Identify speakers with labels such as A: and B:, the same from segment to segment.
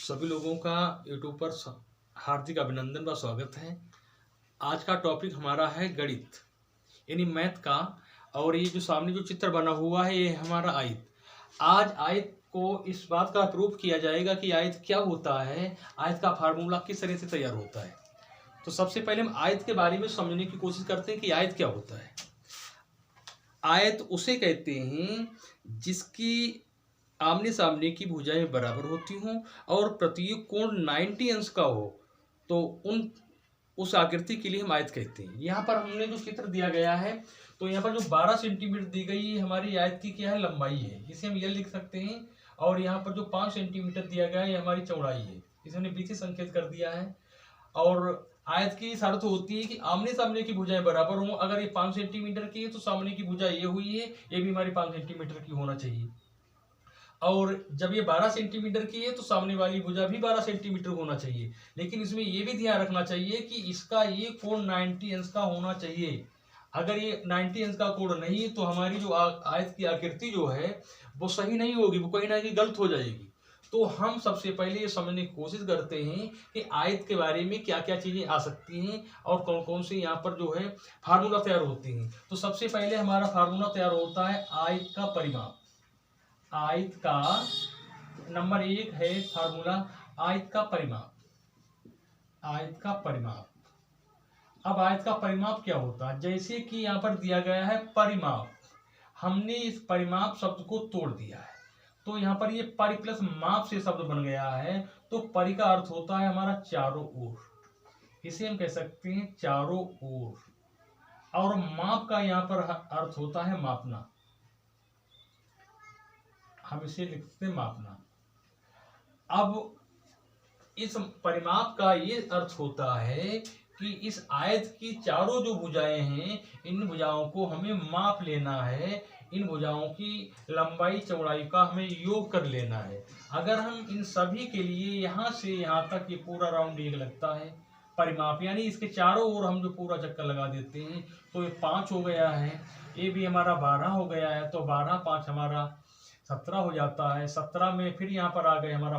A: सभी लोगों का यूट्यूब पर हार्दिक अभिनंदन व स्वागत है। आज का टॉपिक हमारा है गणित यानी मैथ का। और ये जो सामने जो चित्र बना हुआ है ये हमारा आयत। आज आयत को इस बात का प्रूफ किया जाएगा कि आयत क्या होता है, आयत का फार्मूला किस तरह से तैयार होता है। तो सबसे पहले हम आयत के बारे में समझने की कोशिश करते हैं कि आयत क्या होता है। आयत उसे कहते हैं जिसकी आमने सामने की भुजाएं बराबर होती हों और प्रत्येक कोण 90 अंश का हो, तो उस आकृति के लिए हम आयत कहते हैं। यहाँ पर हमने जो चित्र दिया गया है, तो यहाँ पर जो 12 सेंटीमीटर दी गई है हमारी आयत की क्या है, लंबाई है, इसे हम यह लिख सकते हैं। और यहाँ पर जो 5 सेंटीमीटर दिया गया है ये हमारी चौड़ाई है, इसे हमने बीच से संकेत कर दिया है। और आयत की शर्त होती है कि आमने सामने की भुजाएं बराबर हों। अगर ये 5 सेंटीमीटर की है तो सामने की भुजा ये हुई है, ये भी हमारी 5 सेंटीमीटर की होना चाहिए। और जब ये 12 सेंटीमीटर की है तो सामने वाली भुजा भी 12 सेंटीमीटर होना चाहिए। लेकिन इसमें ये भी ध्यान रखना चाहिए कि इसका ये कोण 90 अंश का होना चाहिए। अगर ये 90 अंश का कोण नहीं तो हमारी जो आयत की आकृति जो है वो सही नहीं होगी, वो कहीं ना कहीं गलत हो जाएगी। तो हम सबसे पहले ये समझने की कोशिश करते हैं कि आयत के बारे में क्या क्या चीजें आ सकती हैं और कौन कौन से यहाँ पर जो है फार्मूला तैयार होती हैं। तो सबसे पहले हमारा फार्मूला तैयार होता है आयत का परिमाप। आयत का नंबर 1 है फार्मूला आयत का परिमाप। आयत का परिमाप। अब आयत का परिमाप क्या होता है, जैसे कि यहाँ पर दिया गया है परिमाप, हमने इस परिमाप शब्द को तोड़ दिया है। तो यहाँ पर ये परि प्लस माप से शब्द बन गया है। तो परि का अर्थ होता है हमारा चारों ओर, इसे हम कह सकते हैं चारों ओर। और माप का यहाँ पर अर्थ होता है मापना, हम इसे लिखते हैं मापना। अब इस परिमाप का ये अर्थ होता है कि इस आयत की चारों जो भुजाएं हैं इन भुजाओं को हमें माप लेना है, इन भुजाओं की लंबाई चौड़ाई का हमें योग कर लेना है। अगर हम इन सभी के लिए यहाँ से यहाँ तक ये पूरा राउंड एक लगता है परिमाप, यानी इसके चारों ओर हम जो पूरा चक्कर लगा देते हैं तो ये 5 हो गया है, ये भी हमारा 12 हो गया है। तो 12 5 हमारा 17 हो जाता है। 17 में फिर यहाँ पर आ गए हमारा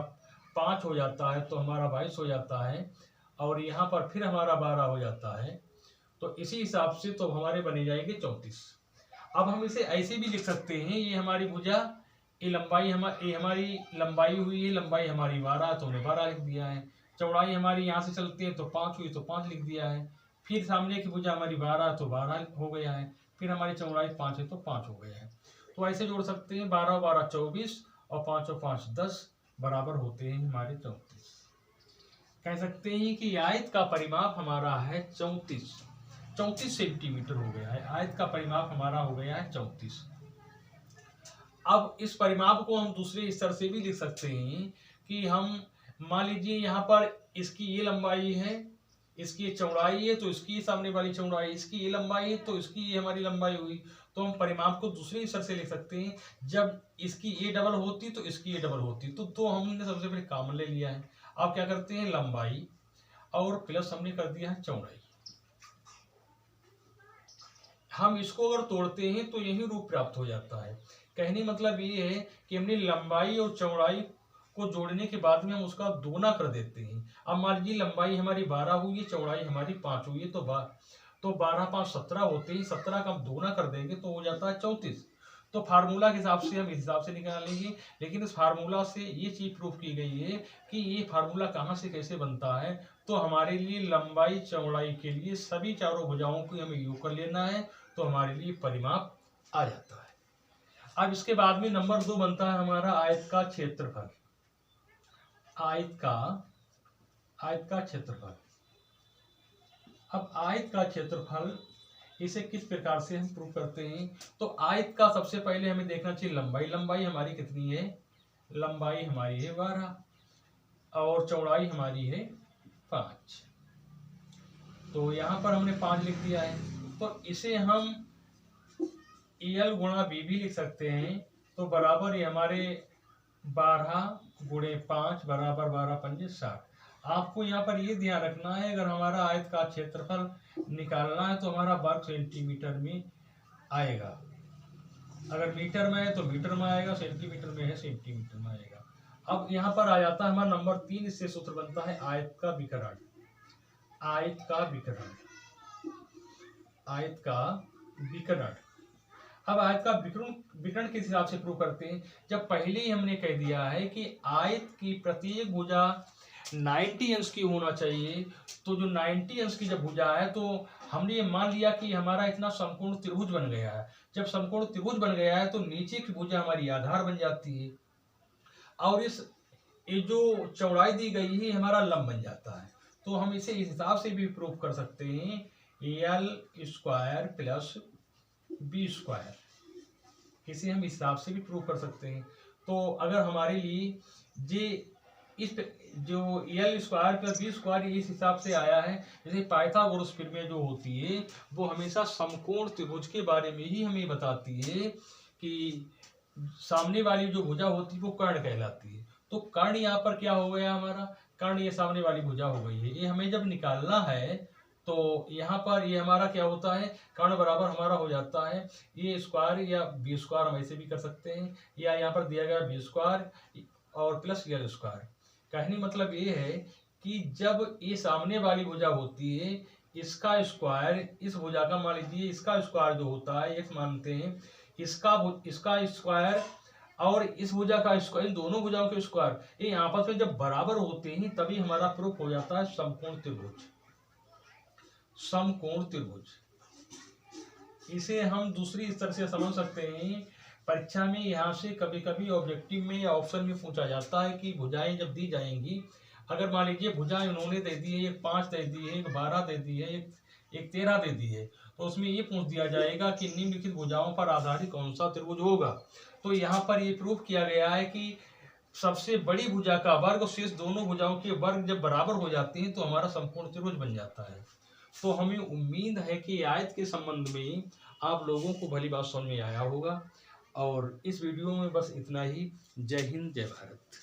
A: 5 हो जाता है तो हमारा 22 हो जाता है। और यहाँ पर फिर हमारा 12 हो जाता है। तो इसी हिसाब से तो हमारे बने जाएंगे 34। अब हम इसे ऐसे भी लिख सकते हैं, ये हमारी भुजा, ये हमारी लंबाई हुई है, लंबाई हमारी 12 तो हमने 12 लिख दिया है। चौड़ाई हमारी यहाँ से चलती है तो 5 हुई तो 5 लिख दिया है। फिर सामने की भुजा हमारी 12 तो 12 हो गया है। फिर हमारी चौड़ाई 5 है तो 5 हो गया है। तो ऐसे जोड़ सकते हैं 12 और 12 24 और 5 और 5 10 बराबर होते हैं हमारे 34। कह सकते हैं कि आयत का परिमाप हमारा है 34 सेंटीमीटर हो गया है। आयत का परिमाप हमारा हो गया है 34। अब इस परिमाप को हम दूसरे स्तर से भी लिख सकते हैं कि हम मान लीजिए यहाँ पर इसकी ये लंबाई है, इसकी ये चौड़ाई है, तो इसकी सामने वाली चौड़ाई, इसकी ये लंबाई है तो इसकी ये हमारी लंबाई हुई। तो हम परिमाप को दूसरे स्तर से लिख सकते हैं, जब इसकी ये डबल होती तो इसकी ये डबल होती। तो हमने सबसे पहले कॉमन ले लिया है। अब क्या करते हैं, लंबाई और प्लस हमने कर दिया है चौड़ाई। हम इसको अगर तोड़ते हैं तो यही रूप प्राप्त हो जाता है। कहने मतलब ये है कि हमने लंबाई और चौड़ाई को जोड़ने के बाद में हम उसका दोना कर देते हैं। अब मान लीजिए लंबाई हमारी 12 हुई है, चौड़ाई हमारी 5 हुई है, तो 12 5 17 होते हैं। 17 का हम दोना कर देंगे तो हो जाता है 34। तो फार्मूला के हिसाब से हम इस हिसाब से निकालेंगे। लेकिन इस फार्मूला से ये चीज प्रूफ की गई है कि ये फार्मूला कहाँ से कैसे बनता है। तो हमारे लिए लंबाई चौड़ाई के लिए सभी चारों भुजाओं को हमें योग कर लेना है, तो हमारे लिए परिमाप आ जाता है। अब इसके बाद में नंबर 2 बनता है हमारा आयत का क्षेत्रफल। आयत का क्षेत्रफल। अब आयत का क्षेत्रफल इसे किस प्रकार से हम प्रूव करते हैं। तो आयत का सबसे पहले हमें देखना चाहिए लंबाई हमारी कितनी है। लंबाई हमारी है 12 और चौड़ाई हमारी है 5। तो यहाँ पर हमने 5 लिख दिया है। तो इसे हम EL गुणा B भी लिख सकते हैं। तो बराबर ये हमारे 12 गुणे 5 बराबर 12 पंजे 60। आपको यहाँ पर ये ध्यान रखना है, अगर हमारा आयत का क्षेत्रफल निकालना है तो हमारा वर्ग सेंटीमीटर में आएगा। अगर मीटर में है तो मीटर में आएगा, सेंटीमीटर में है सेंटीमीटर में आएगा। अब यहाँ पर आ जाता है हमारा नंबर 3, इससे सूत्र बनता है आयत का विकर्ण। आयत का विकर्ण, आयत का विकर्ण। अब आयत का विकर्ण विकर्ण किस हिसाब से प्रूव करते हैं? जब पहले ही हमने कह दिया है कि आयत की प्रत्येक भुजा 90 अंश की होना चाहिए, तो जो 90 अंश की जब भुजा है तो हमने ये मान लिया कि हमारा इतना समकोण त्रिभुज बन गया है। जब समकोण त्रिभुज बन गया है तो नीचे की भुजा हमारी आधार बन जाती है, और ये जो चौड़ाई दी गई है हमारा लंब बन जाता है। तो हम इसे इस हिसाब से भी प्रूव कर सकते हैं, L square plus B square, इसे हम इस हिसाब से भी प्रूव कर सकते हैं। तो अगर हमारे लिए जे इस जो L square plus B square इस हिसाब से आया है, जैसे पाइथागोरस प्रमेय जो होती है वो हमेशा समकोण त्रिभुज के बारे में ही हमें बताती है कि सामने वाली जो भुजा होती है वो कर्ण कहलाती है। तो कर्ण यहाँ पर क्या हो गया हमारा, कर्ण ये सामने वाली भुजा हो गई है। ये हमें जब निकालना है तो यहाँ पर ये हमारा क्या होता है, कर्ण बराबर हमारा हो जाता है ए स्क्वायर या बी स्क्वायर, हम ऐसे भी कर सकते हैं, या यहाँ पर दिया गया बी स्क्वायर और प्लस एल स्क्वायर। कहने मतलब ये है कि जब ये सामने वाली भुजा होती है, इसका स्क्वायर इस भुजा का मान लीजिए, इसका स्क्वायर जो होता है एक मानते हैं, इसका स्क्वायर और इस भुजा का स्क्वायर, इन दोनों भुजाओं के स्क्वायर ये आपस में जब बराबर होते हैं तभी हमारा प्रूफ हो जाता है समकोण त्रिभुज। समकोण त्रिभुज इसे हम दूसरी इस तरह से समझ सकते हैं। परीक्षा में यहाँ से कभी कभी ऑब्जेक्टिव में या ऑप्शन में पूछा जाता है कि भुजाएं जब दी जाएंगी, अगर मान लीजिए भुजाएं उन्होंने दे दी है, एक 5 दे दी है, एक 12 दे दी है, एक 13 दे दी है, तो उसमें ये पूछ दिया जाएगा कि निम्नलिखित भुजाओं पर आधारित कौन सा त्रिभुज होगा। तो यहाँ पर ये प्रूफ किया गया है कि सबसे बड़ी भुजा का वर्ग और शेष दोनों भुजाओं के वर्ग जब बराबर हो जाते हैं तो हमारा समकोण त्रिभुज बन जाता है। तो हमें उम्मीद है कि आयत के संबंध में आप लोगों को भली बात समझ में आया होगा, और इस वीडियो में बस इतना ही। जय हिंद, जय भारत।